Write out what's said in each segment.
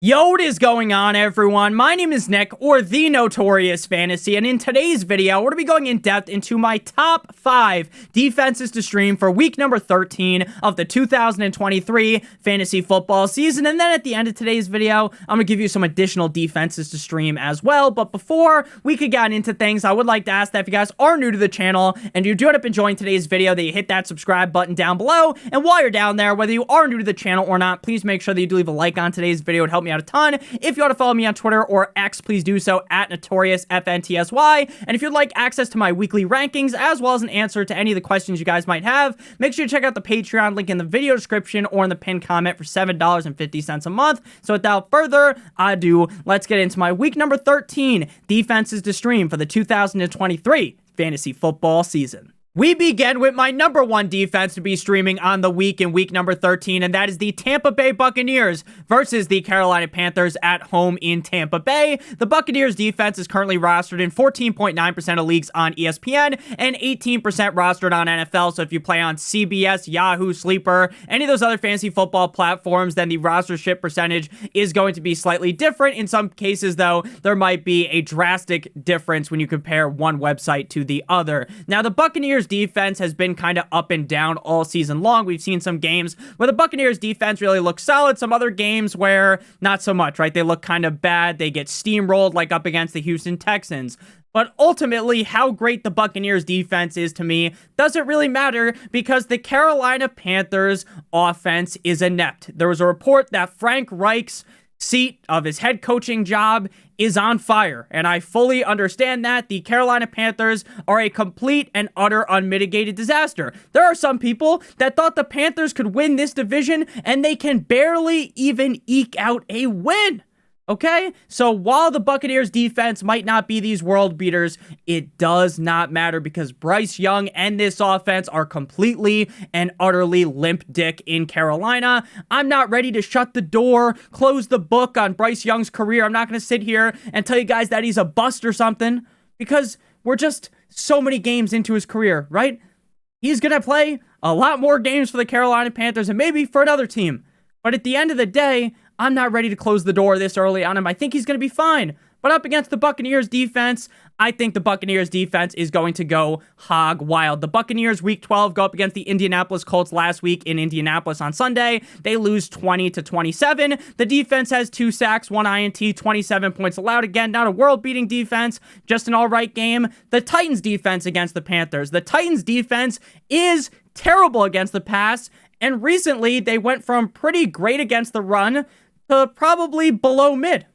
Yo, what is going on, everyone? My name is Nick, or the Notorious Fantasy, and in today's video, we're going to be going in depth into my top 5 defenses to stream for week number 13 of the 2023 fantasy football season. And then at the end of today's video, I'm going to give you some additional defenses to stream as well. But before we could get into things, I would like to ask that if you guys are new to the channel and you do end up enjoying today's video, that you hit that subscribe button down below. And while you're down there, whether you are new to the channel or not, please make sure that you do leave a like on today's video. It would help me out a ton. If you want to follow me on Twitter or X, please do so at NotriousFantasy. And if you'd like access to my weekly rankings, as well as an answer to any of the questions you guys might have, make sure you check out the Patreon link in the video description or in the pinned comment for $7.50 a month. So without further ado, let's get into my week number 13 defenses to stream for the 2023 fantasy football season. We begin with my number 1 defense to be streaming on the week in week number 13, and that is the Tampa Bay Buccaneers versus the Carolina Panthers at home in Tampa Bay. The Buccaneers defense is currently rostered in 14.9% of leagues on ESPN and 18% rostered on NFL. So if you play on CBS, Yahoo, Sleeper, any of those other fantasy football platforms, then the rostership percentage is going to be slightly different. In some cases, though, there might be a drastic difference when you compare one website to the other. Now, the Buccaneers defense has been kind of up and down all season long. We've seen some games where the Buccaneers defense really looks solid, some other games where not so much, right? They look kind of bad. They get steamrolled, like up against the Houston Texans. But ultimately, how great the Buccaneers defense is to me doesn't really matter, because the Carolina Panthers offense is inept. There was a report that Frank Reich's seat of his head coaching job is on fire, and I fully understand that. The Carolina Panthers are a complete and utter unmitigated disaster. There are some people that thought the Panthers could win this division, and they can barely even eke out a win. Okay, so while the Buccaneers defense might not be these world beaters, it does not matter, because Bryce Young and this offense are completely and utterly limp dick in Carolina. I'm not ready to shut the door, close the book on Bryce Young's career. I'm not going to sit here and tell you guys that he's a bust or something, because we're just so many games into his career, right? He's going to play a lot more games for the Carolina Panthers and maybe for another team. But at the end of the day, I'm not ready to close the door this early on him. I think he's going to be fine. But up against the Buccaneers defense, I think the Buccaneers defense is going to go hog wild. The Buccaneers week 12 go up against the Indianapolis Colts last week in Indianapolis on Sunday. They lose 20-27. The defense has 2 sacks, 1 INT, 27 points allowed. Again, not a world-beating defense, just an all-right game. The Titans defense against the Panthers. The Titans defense is terrible against the pass, and recently they went from pretty great against the run to probably below mid.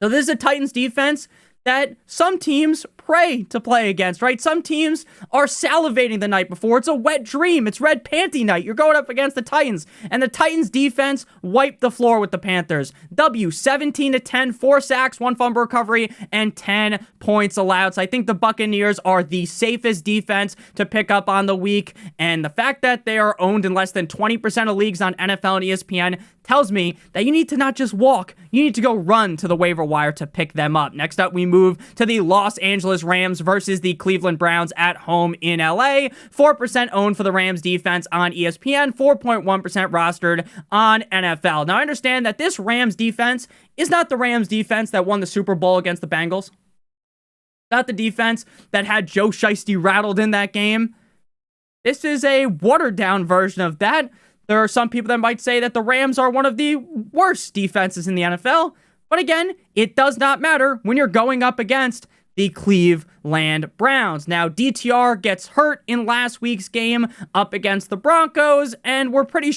So this is a Titans defense that some teams pray to play against, right? Some teams are salivating the night before. It's a wet dream. It's red panty night. You're going up against the Titans, and the Titans defense wiped the floor with the Panthers. W, 17-10, 4 sacks, 1 fumble recovery, and 10 points allowed. So I think the Buccaneers are the safest defense to pick up on the week, and the fact that they are owned in less than 20% of leagues on NFL and ESPN tells me that you need to not just walk, you need to go run to the waiver wire to pick them up. Next up, we move to the Los Angeles Rams versus the Cleveland Browns at home in LA. 4% owned for the Rams defense on ESPN, 4.1% rostered on NFL. Now, I understand that this Rams defense is not the Rams defense that won the Super Bowl against the Bengals. Not the defense that had Joe Shiesty rattled in that game. This is a watered-down version of that. There are some people that might say that the Rams are one of the worst defenses in the NFL. But again, it does not matter when you're going up against the Cleveland Browns. Now, DTR gets hurt in last week's game up against the Broncos, and we're pretty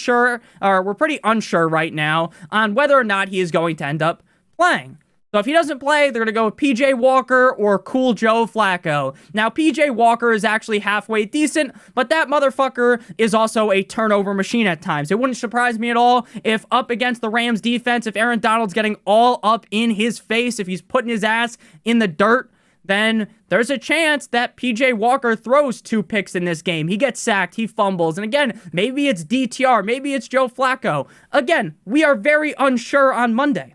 unsure right now on whether or not he is going to end up playing. So if he doesn't play, they're going to go with PJ Walker or Cool Joe Flacco. Now, PJ Walker is actually halfway decent, but that motherfucker is also a turnover machine at times. It wouldn't surprise me at all if up against the Rams defense, if Aaron Donald's getting all up in his face, if he's putting his ass in the dirt, then there's a chance that PJ Walker throws 2 picks in this game. He gets sacked, he fumbles, and again, maybe it's DTR, maybe it's Joe Flacco. Again, we are very unsure on Monday.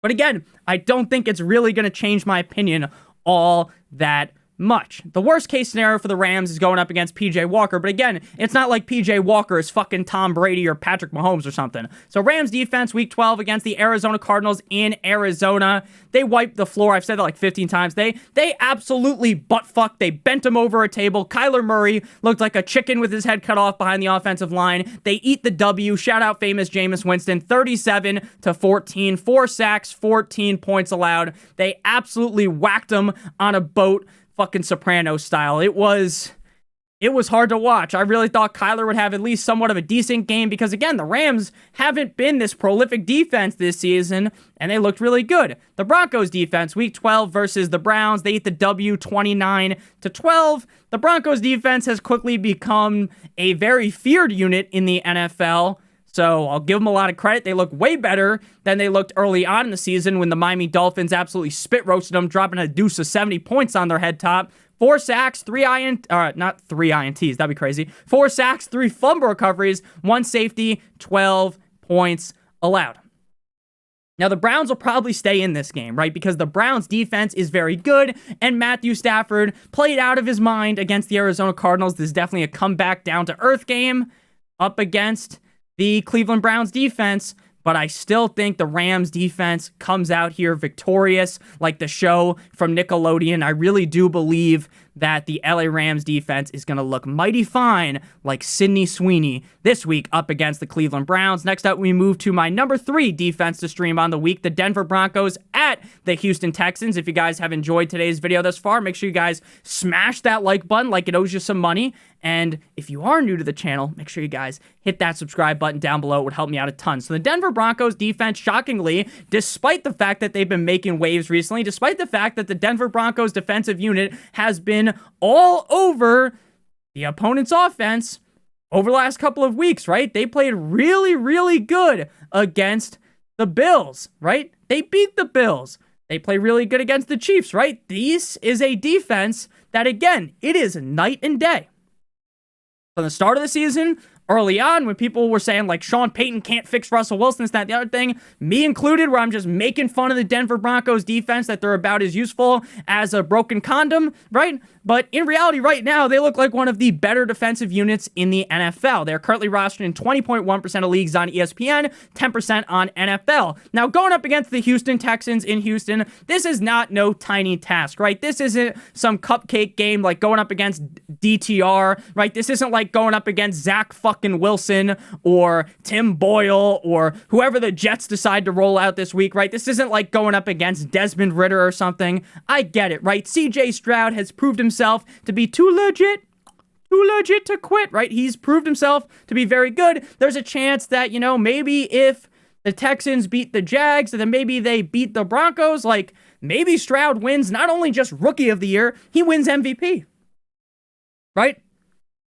But again, I don't think it's really going to change my opinion all that much. The worst case scenario for the Rams is going up against PJ Walker, but again, it's not like PJ Walker is fucking Tom Brady or Patrick Mahomes or something. So Rams defense week 12 against the Arizona Cardinals in Arizona. They wiped the floor. I've said that like 15 times. They absolutely butt-fucked. They bent him over a table. Kyler Murray looked like a chicken with his head cut off behind the offensive line. They eat the W. Shout out famous Jameis Winston. 37-14. 4 sacks, 14 points allowed. They absolutely whacked him on a boat, fucking Soprano style. It was hard to watch. I really thought Kyler would have at least somewhat of a decent game because, again, the Rams haven't been this prolific defense this season, and they looked really good. The Broncos defense, week 12 versus the Browns, they eat the W 29-12. The Broncos defense has quickly become a very feared unit in the NFL. So I'll give them a lot of credit. They look way better than they looked early on in the season when the Miami Dolphins absolutely spit roasted them, dropping a deuce of 70 points on their head top. 4 sacks, 3 not 3 INTs, that'd be crazy. 4 sacks, 3 fumble recoveries, 1 safety, 12 points allowed. Now, the Browns will probably stay in this game, right? Because the Browns defense is very good, and Matthew Stafford played out of his mind against the Arizona Cardinals. This is definitely a comeback down-to-earth game up against the Cleveland Browns defense, but I still think the Rams defense comes out here victorious, like the show from Nickelodeon. I really do believe that the LA Rams defense is going to look mighty fine like Sidney Sweeney this week up against the Cleveland Browns. Next up, we move to my number 3 defense to stream on the week, the Denver Broncos at the Houston Texans. If you guys have enjoyed today's video thus far, make sure you guys smash that like button like it owes you some money. And if you are new to the channel, make sure you guys hit that subscribe button down below. It would help me out a ton. So the Denver Broncos defense, shockingly, despite the fact that they've been making waves recently, despite the fact that the Denver Broncos defensive unit has been all over the opponent's offense over the last couple of weeks, right? They played really, really good against the Bills, right? They beat the Bills. They play really good against the Chiefs, right? This is a defense that, again, it is night and day. From the start of the season, early on, when people were saying, like, Sean Payton can't fix Russell Wilson, this, that, the other thing, me included, where I'm just making fun of the Denver Broncos defense, that they're about as useful as a broken condom, right? But in reality, right now, they look like one of the better defensive units in the NFL. They're currently rostered in 20.1% of leagues on ESPN, 10% on NFL. Now, going up against the Houston Texans in Houston, this is not no tiny task, right? This isn't some cupcake game like going up against DTR, right? This isn't like going up against Zach fucking Wilson or Tim Boyle or whoever the Jets decide to roll out this week, right? This isn't like going up against Desmond Ridder or something. I get it, right? CJ Stroud has proved himself to be too legit to quit, right? He's proved himself to be very good. There's a chance that, you know, maybe if the Texans beat the Jags and then maybe they beat the Broncos, like maybe Stroud wins not only just Rookie of the Year, he wins MVP, right?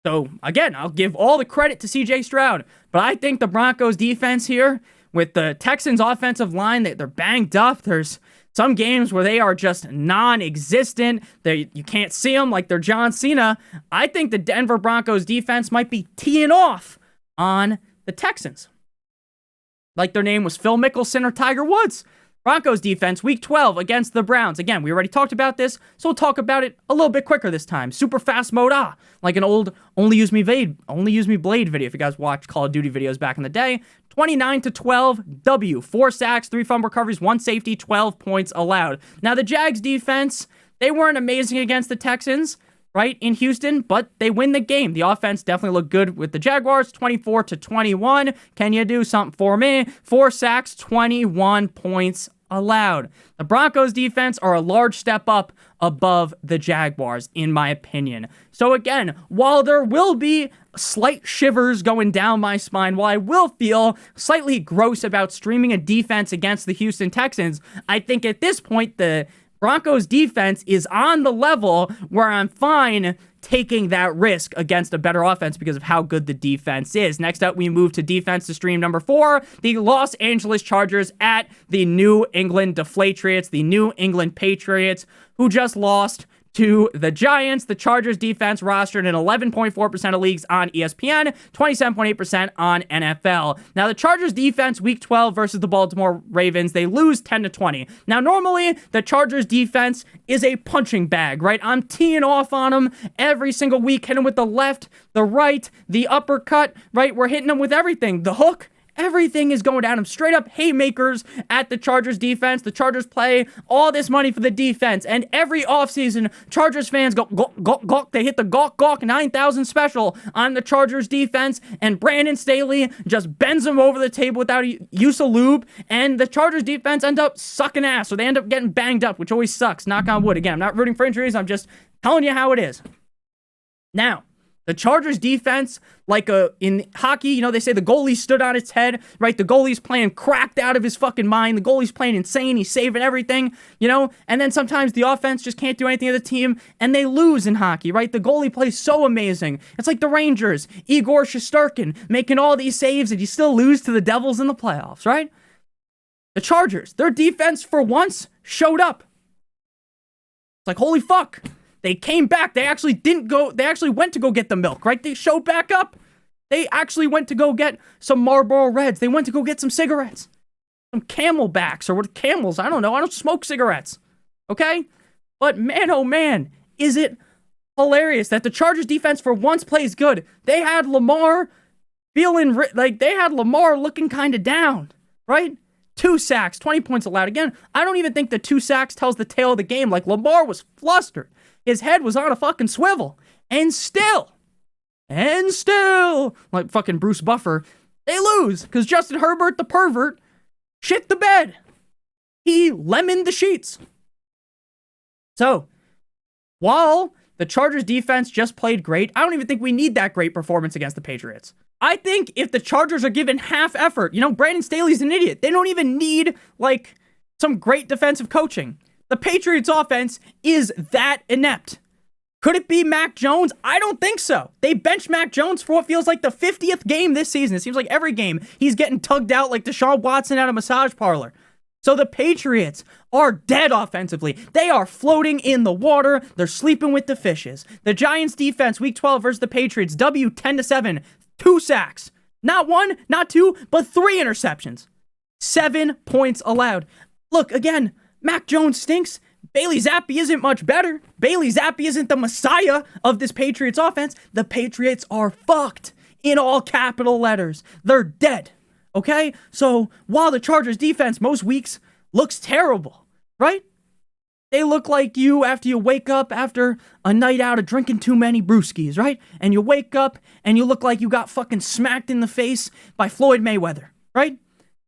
So, again, I'll give all the credit to CJ Stroud, but I think the Broncos defense here with the Texans offensive line, they're banged up. There's some games where they are just non-existent. You can't see them like they're John Cena. I think the Denver Broncos defense might be teeing off on the Texans, like their name was Phil Mickelson or Tiger Woods. Broncos defense, week 12 against the Browns. Again, we already talked about this, so we'll talk about it a little bit quicker this time. Super fast mode, like an old Only Use Me Blade video if you guys watched Call of Duty videos back in the day. 29-12 W. 4 sacks, 3 fumble recoveries, 1 safety, 12 points allowed. Now, the Jags defense, they weren't amazing against the Texans, right, in Houston, but they win the game. The offense definitely looked good with the Jaguars, 24-21. Can you do something for me? 4 sacks, 21 points allowed. The Broncos defense are a large step up above the Jaguars, in my opinion. So again, while there will be slight shivers going down my spine, while I will feel slightly gross about streaming a defense against the Houston Texans, I think at this point, the Broncos defense is on the level where I'm fine taking that risk against a better offense because of how good the defense is. Next up, we move to defense to stream number 4, the Los Angeles Chargers at the New England Deflatriots, the New England Patriots, who just lost to the Giants. The Chargers defense rostered in 11.4% of leagues on ESPN, 27.8% on NFL. Now, the Chargers defense, week 12 versus the Baltimore Ravens, they lose 10-20. Now, normally, the Chargers defense is a punching bag, right? I'm teeing off on them every single week, hitting them with the left, the right, the uppercut, right? We're hitting them with everything. The hook. Everything is going down. Straight up haymakers at the Chargers defense. The Chargers play all this money for the defense. And every offseason, Chargers fans go gawk, gawk, gawk. They hit the gawk, gawk 9,000 special on the Chargers defense. And Brandon Staley just bends them over the table without use of lube. And the Chargers defense end up sucking ass. So they end up getting banged up, which always sucks. Knock on wood. Again, I'm not rooting for injuries. I'm just telling you how it is. Now, the Chargers defense, like in hockey, they say the goalie stood on its head, right? The goalie's playing cracked out of his fucking mind. The goalie's playing insane. He's saving everything, And then sometimes the offense just can't do anything to the team, and they lose in hockey, right? The goalie plays so amazing. It's like the Rangers, Igor Shesterkin, making all these saves, and you still lose to the Devils in the playoffs, right? The Chargers, their defense for once showed up. It's like, holy fuck. They came back. They actually went to go get the milk, right? They showed back up. They actually went to go get some Marlboro Reds. They went to go get some cigarettes. Some Camelbacks or what Camels. I don't know. I don't smoke cigarettes. Okay? But man, oh man, is it hilarious that the Chargers defense for once plays good. They had Lamar looking kind of down, right? 2 sacks, 20 points allowed. Again, I don't even think the 2 sacks tells the tale of the game. Like, Lamar was flustered. His head was on a fucking swivel. And still, like fucking Bruce Buffer, they lose because Justin Herbert, the pervert, shit the bed. He lemoned the sheets. So, while the Chargers defense just played great, I don't even think we need that great performance against the Patriots. I think if the Chargers are given half effort, Brandon Staley's an idiot. They don't even need, some great defensive coaching. The Patriots offense is that inept. Could it be Mac Jones? I don't think so. They benched Mac Jones for what feels like the 50th game this season. It seems like every game he's getting tugged out like Deshaun Watson at a massage parlor. So the Patriots are dead offensively. They are floating in the water. They're sleeping with the fishes. The Giants defense, week 12 versus the Patriots, W 10-7, 2 sacks. Not 1, not 2, but 3 interceptions. 7 points allowed. Look, again, Mac Jones stinks. Bailey Zappi isn't much better. Bailey Zappi isn't the messiah of this Patriots offense. The Patriots are fucked in all capital letters. They're dead. Okay? So while the Chargers defense most weeks looks terrible, right? They look like you after you wake up after a night out of drinking too many brewskis, right? And you wake up and you look like you got fucking smacked in the face by Floyd Mayweather, right?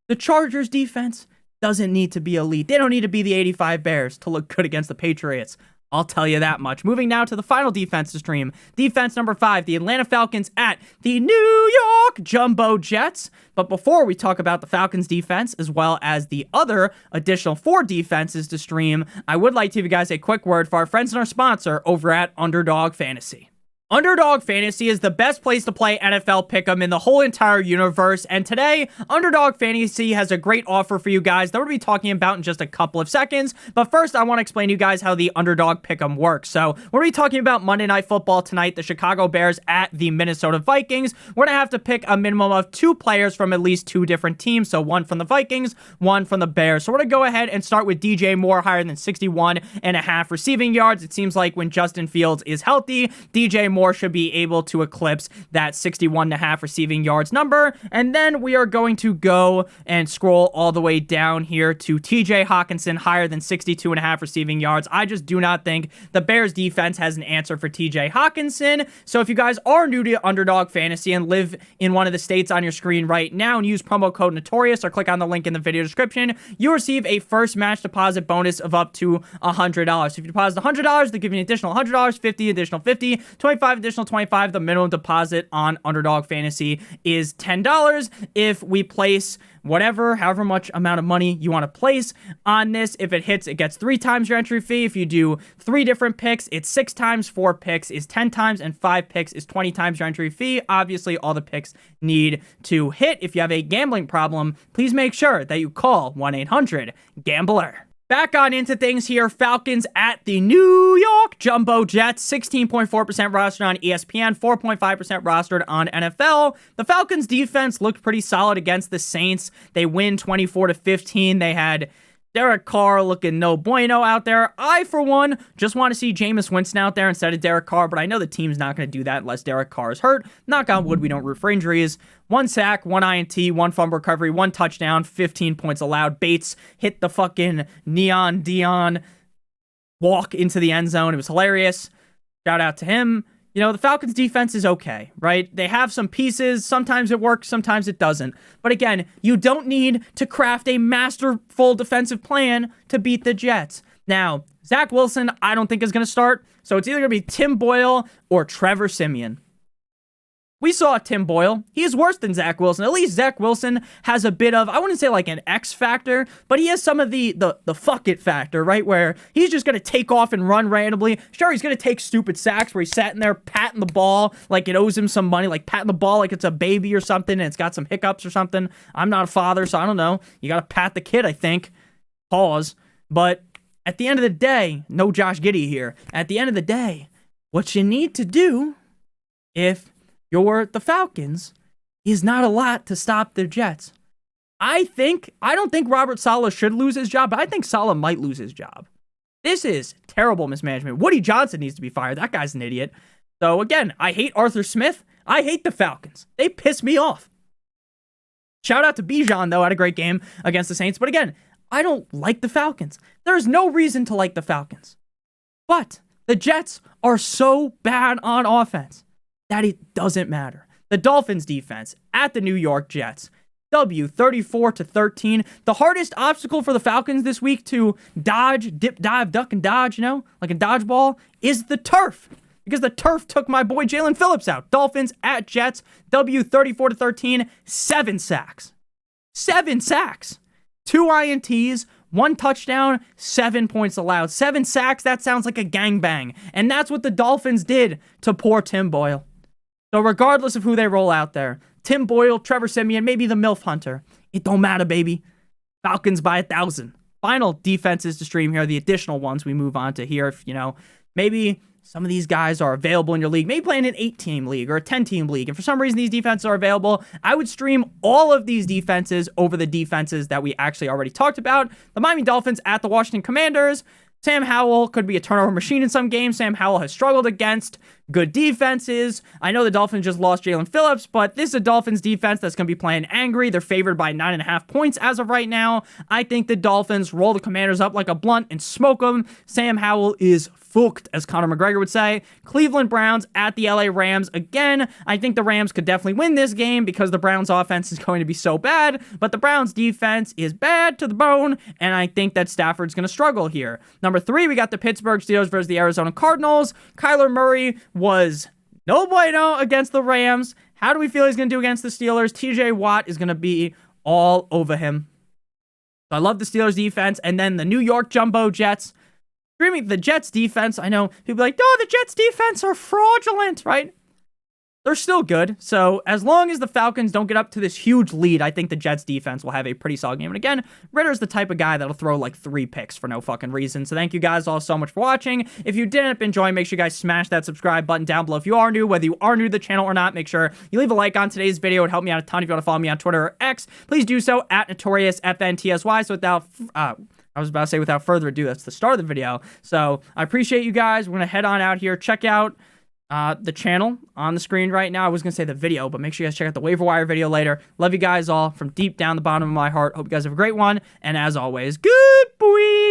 The Chargers defense doesn't need to be elite. They don't need to be the 85 Bears to look good against the Patriots. I'll tell you that much. Moving now to the final defense to stream. Defense number 5, the Atlanta Falcons at the New York Jumbo Jets. But before we talk about the Falcons defense, as well as the other additional 4 defenses to stream, I would like to give you guys a quick word for our friends and our sponsor over at Underdog Fantasy. Underdog Fantasy is the best place to play NFL Pick'em in the whole entire universe, and today, Underdog Fantasy has a great offer for you guys that we're going to be talking about in just a couple of seconds, but first, I want to explain to you guys how the Underdog Pick'em works. So, we're going to be talking about Monday Night Football tonight, the Chicago Bears at the Minnesota Vikings. We're going to have to pick a minimum of 2 players from at least 2 different teams, so 1 from the Vikings, 1 from the Bears. So, we're going to go ahead and start with DJ Moore, higher than 61.5 receiving yards. It seems like when Justin Fields is healthy, DJ Moore should be able to eclipse that 61.5 receiving yards number. And then we are going to go and scroll all the way down here to TJ Hawkinson, higher than 62.5 receiving yards. I just do not think the Bears defense has an answer for TJ Hawkinson. So if you guys are new to Underdog Fantasy and live in one of the states on your screen right now and use promo code Notorious or click on the link in the video description, you receive a first match deposit bonus of up to $100. So if you deposit $100, they give you an additional $100, 50, additional 50, 25, additional 25. The minimum deposit on Underdog Fantasy is $10. If we place however much amount of money you want to place on this, if it hits, it gets 3 times your entry fee. If you do 3 different picks, it's 6 times, 4 picks is 10 times, and 5 picks is 20 times your entry fee. Obviously, all the picks need to hit. If you have a gambling problem, please make sure that you call 1-800-GAMBLER. Back on into things here. Falcons at the New York Jumbo Jets. 16.4% rostered on ESPN, 4.5% rostered on NFL. The Falcons defense looked pretty solid against the Saints. They win 24-15. They had Derek Carr looking no bueno out there. I, for one, just want to see Jameis Winston out there instead of Derek Carr, but I know the team's not going to do that unless Derek Carr is hurt. Knock on wood, we don't root for injuries. 1 sack, 1 INT, 1 fumble recovery, 1 touchdown, 15 points allowed. Bates hit the fucking Neon Dion walk into the end zone. It was hilarious. Shout out to him. You know, the Falcons defense is okay, right? They have some pieces. Sometimes it works, sometimes it doesn't. But again, you don't need to craft a masterful defensive plan to beat the Jets. Now, Zach Wilson, I don't think is going to start. So it's either going to be Tim Boyle or Trevor Siemian. We saw Tim Boyle. He is worse than Zach Wilson. At least Zach Wilson has a bit of, I wouldn't say like an X factor, but he has some of the fuck it factor, right? Where he's just going to take off and run randomly. Sure, he's going to take stupid sacks where he's sitting there patting the ball like it owes him some money, like patting the ball like it's a baby or something and it's got some hiccups or something. I'm not a father, so I don't know. You got to pat the kid, I think. Pause. But at the end of the day, no Josh Giddey here. At the end of the day, what you need to do if you're the Falcons is not a lot to stop the Jets. I don't think Robert Saleh should lose his job, but I think Saleh might lose his job. This is terrible mismanagement. Woody Johnson needs to be fired. That guy's an idiot. So again, I hate Arthur Smith. I hate the Falcons. They piss me off. Shout out to Bijan, though, had a great game against the Saints. But again, I don't like the Falcons. There's no reason to like the Falcons. But the Jets are so bad on offense that it doesn't matter. The Dolphins defense at the New York Jets. W 34-13. The hardest obstacle for the Falcons this week to dodge, dip, dive, duck, and dodge, you know, like a dodgeball, is the turf. Because the turf took my boy Jalen Phillips out. Dolphins at Jets. W 34-13. 7 sacks. 7 sacks. 2 INTs. 1 touchdown, 7 points allowed. 7 sacks, that sounds like a gangbang. And that's what the Dolphins did to poor Tim Boyle. So regardless of who they roll out there, Tim Boyle, Trevor Siemian, maybe the MILF Hunter, it don't matter, baby. Falcons by 1,000. Final defenses to stream here, the additional ones we move on to here. If, you know, maybe some of these guys are available in your league, maybe playing an 8-team league or a 10-team league, and for some reason these defenses are available, I would stream all of these defenses over the defenses that we actually already talked about. The Miami Dolphins at the Washington Commanders. Sam Howell could be a turnover machine in some games. Sam Howell has struggled against good defenses. I know the Dolphins just lost Jalen Phillips, but this is a Dolphins defense that's going to be playing angry. They're favored by 9.5 points as of right now. I think the Dolphins roll the Commanders up like a blunt and smoke them. Sam Howell is fucked, as Conor McGregor would say. Cleveland Browns at the LA Rams. Again, I think the Rams could definitely win this game because the Browns offense is going to be so bad, but the Browns defense is bad to the bone, and I think that Stafford's going to struggle here. Number 3, we got the Pittsburgh Steelers versus the Arizona Cardinals. Kyler Murray was no bueno against the Rams. How do we feel he's going to do against the Steelers? TJ Watt is going to be all over him. I love the Steelers defense. And then the New York Jumbo Jets. Streaming the Jets defense, I know people are like, oh, the Jets defense are fraudulent, right? They're still good. So as long as the Falcons don't get up to this huge lead, I think the Jets defense will have a pretty solid game. And again, Ritter's the type of guy that'll throw like 3 picks for no fucking reason. So thank you guys all so much for watching. If you did end up enjoying, make sure you guys smash that subscribe button down below. If you are new, whether you are new to the channel or not, make sure you leave a like on today's video. It would help me out a ton. If you want to follow me on Twitter or X, please do so at NotriousFantasy. So without further ado, that's the start of the video. So I appreciate you guys. We're going to head on out here. Check out the channel on the screen right now. I was going to say the video, but make sure you guys check out the waiver wire video later. Love you guys all from deep down the bottom of my heart. Hope you guys have a great one. And as always, good boy.